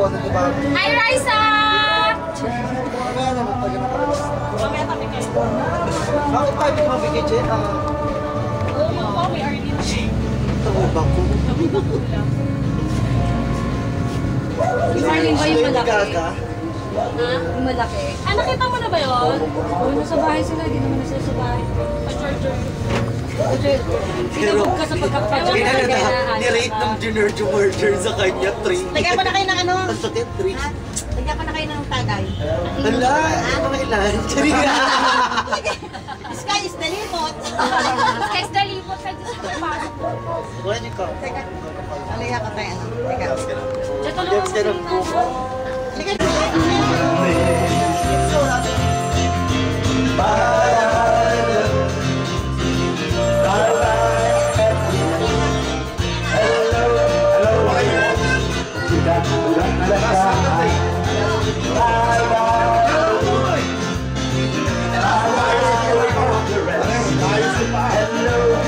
Hi, Raisa! Bakit tayo bigmabigay, Jen? Tabubang ko. Marlene ba yung malaki? Ha? Yung malaki? Ah, nakita mo na ba yun? Oo, nasa bahay sila. Hindi naman nasa sa bahay. Pa-charger. Sinabog ka sa pagkakapagod. Ni-rate ng murder sa kanya, 3. Lagyan pa na kayo ng ano? Ang sakit, 3. Lagyan pa na kayo ng tagay. Hala, mga ilan? Sky is the limit. Guys, dalipot sa Diyos ko. Wala ko. Teka, alaya ka tayo. Teka. Diyan tulungan mo din ako. Lagyan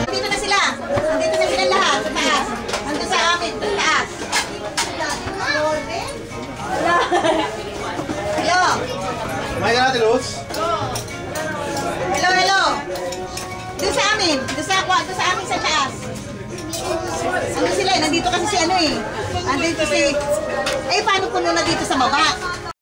Nandito na sila. Nandito na sila lahat sa taas. Nandito sa amin, sa taas. Hello. Kumain ka natin, Luz? Hello, hello. Doon sa amin. Doon sa amin sa taas. Ano sila eh? Nandito kasi si ano eh. Nandito si... Eh, paano puno na dito sa baba?